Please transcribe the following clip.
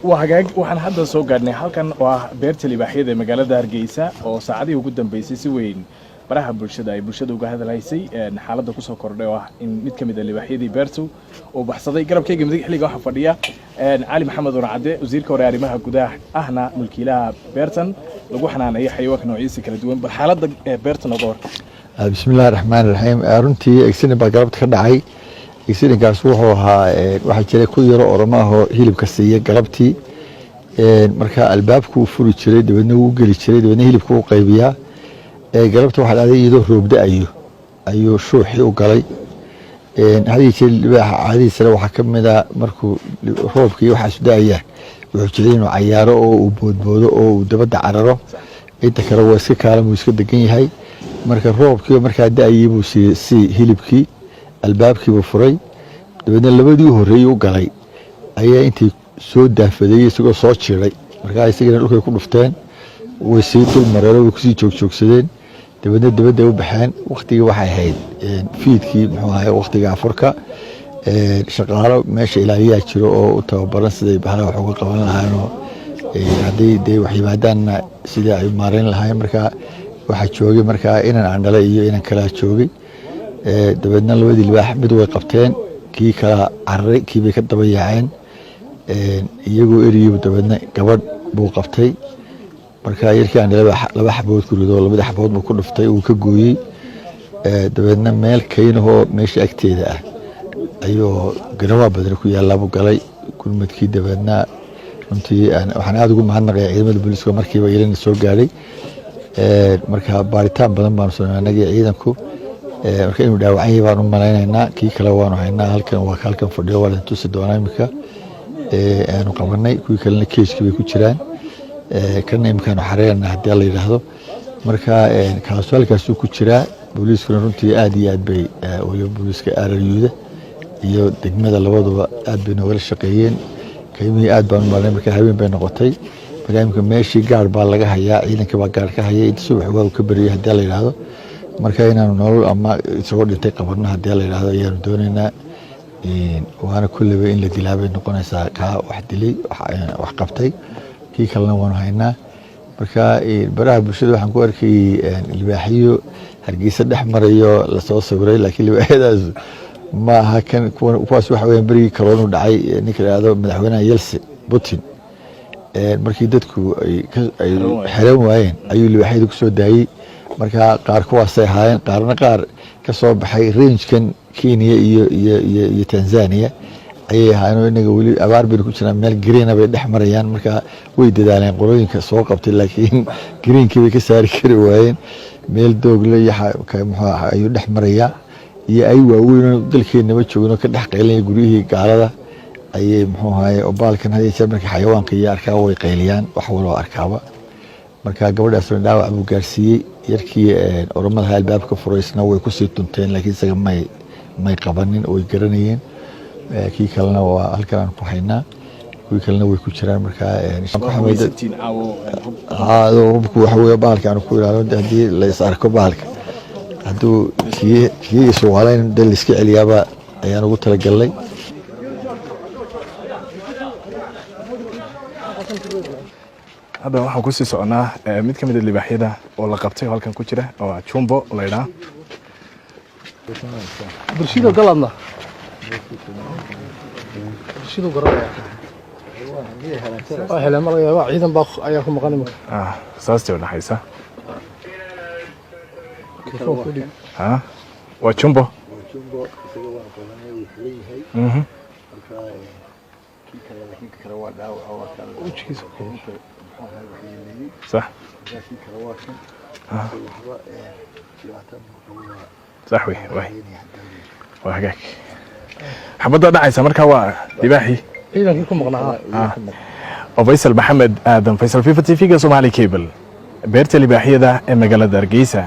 وهاجاج وحن حدا سو قادني halkan waa beerta libaaxyada magaalada Hargeysa oo saacadii ugu dambeysay si weyn baraha bulshada ay bulshada uga hadlaysay xaaladda ku soo kordhay oo in mid kamid ah libaaxyadii beertu oo baxsaday garabkayga midig xiliga waxa fadhiya Ali Maxamed Warcade wasiirka arrimaha gudaha ahna mulkiilaha beertan lagu xanaanayay xayawaanka noocyadiisa kala duwan bal xaaladda beertan oo bismillaahir rahmaanir rahiim runtii exin baa garabta ka dhacay exinkaas wuxuu ahaa waxa jiray ku yaro oromaaho hilibka siiyay galabtii marka albaabku furi jiray dibadna uu gali jiray dibadna hilibku uu qaybiyaa galabta waxa dhacday iyadoo roobda ayuu shuuxi u galay hadii jeer libaaxa caadiisana waxa kamid ah markuu roobkii waxa sudayay wuxuu jiray inuu cayaaro oo uu boodboodo oo uu dabada cararo inta kale waa iska kaalmo iska degan yahay marka roobkii marka daayay buu si hilibkii albaabkii buu furay dibadna labadii horeeyay u galay ayaa intii soo daafaday isagoo soo jiray marka isagana dhulka ku dhufteen way sii dul mareero way ku sii joogsadeen dibadda u baxeen waqtigii waxay ahayd fiidkii muxuu ahaa waqtiga afurka shaqaalo meesha ilaaliyaa jiro oo u tababaran siday bahalaha wax uga qaban lahaayeen hadii wax yimaadaan sidii ay maareyn lahaayeen marka waxa joogay marka inaan aan dhalay iyo inaan kala joogay dibadna labadii libaax mid way qabteen kii kala carray kii bay ka daba yaaceen iyagoo eriyay dibadna gabadh buu qabtay marka yarkii aan laba xabood ku rido labada xabood buu ku dhuftay uu ka gooyay dibadna meel kaynaho meesha agteeda ah ayuu garawa badan ku yaala buu galay kulmadkii dibadna runtii waxaan aad ugu mahadnaqay ciidamada booliska markiiba ilaa soo gaaray marka baaritaan badan baan soo naanagay ciidanku marka inuu dhaawacan yahay baan u maleynaynaa kii kale waanu haynaa halkan fadhiyo waa tusi doonaa imika aanu qabanay kuwii kalena keeskii bay ku jiraan kana imikaanu xareynaa haddii la yidhaahdo marka kaaswaalkaas ku jiraa booliiskuna runtii aad iyo aad bay waliba booliiska aararyuuda iyo degmada labaduba aad bay nogala shaqeeyeen kaymihii aad baan u malnay marka habeen bay noqotay marka imika meeshii gaar baa laga hayaa ciidanka baa gaar ka hayay inta subax waa ka bariyay haddii la yidhaahdo marka inaanu nolol ama isagoo dhintay qabarno haddii la yidhaahdo ayaanu doonaynaa waana kulleba in la dilaabay noqonaysaa kaa wax dilay wax qabtay kii kalena waanu haynaa marka baraha bulshada waxaan ku arkay libaaxiyo Hargeysa dhex marayo la soo sawiray laakiin libaaxyadaas ma aha kan kuwaas waxa weeyaan barigii kaloonu dhacay ninka yiraahdo madaxweynaha Yeltsin Putin markii dadku ay xeran waayeen ayuu libaaxyada ku soo daayay marka qaar kuwaas ay haayeen qaar ka soo baxay range-kan Kenya iyo Tanzania ayay haayeen inaga wali abaar bay ku jiraan meel green bay dhex marayaan marka way dadaaleen qolooyinka soo qabtay laakiin greenkii bay ka saari kari waayeen meel doog la yahay muxuu ayuu dhex marayaa iyo ay waaweyn dalkeena ma joogno ka dhex qeylay guriyihii gaalada ayay muxuu ahaay oo baalkan hadii jeer marka xayawaanka iyo arkaa way qeyliyaan wax walba arkaaba marka gabadhaas dhaawac buu gaarsiiyay yarkii oromada albaabka furaysna way ku sii tunteen laakiin isaga may qabanin oo ay garanayeen kii kalena waa halkan ku haynaa kuwii kalena way ku jiraan marka hubku waxa weeye baalkan ku ilaaliyo hadii la is arko baalka hadduu kii su'aalayn dal iska celiyaaba ayaan ugu talagalay hadda waxaan ku sii soconaa mid ka mid ah libaaxyada oo la qabtay halkan ku jira oo Chumbo la yiraahdo bulshada galadna bulshada garaya waa helay malaga waa ciidan baa ayaa ku maqan imika saastay u dhaxaysa waa Chumbo isaga waa qolanay uu xiran yahay marka kii kale waa dhaawac oo kale ujiisa صح صح وهاجاك حبدا دعيسه marka waa libaaxi ciidankii ku maqnaa Faisal Maxamed Aadan Faisal FIFA TV Somali Cable beerta libaaxyada ee magaalada Hargeysa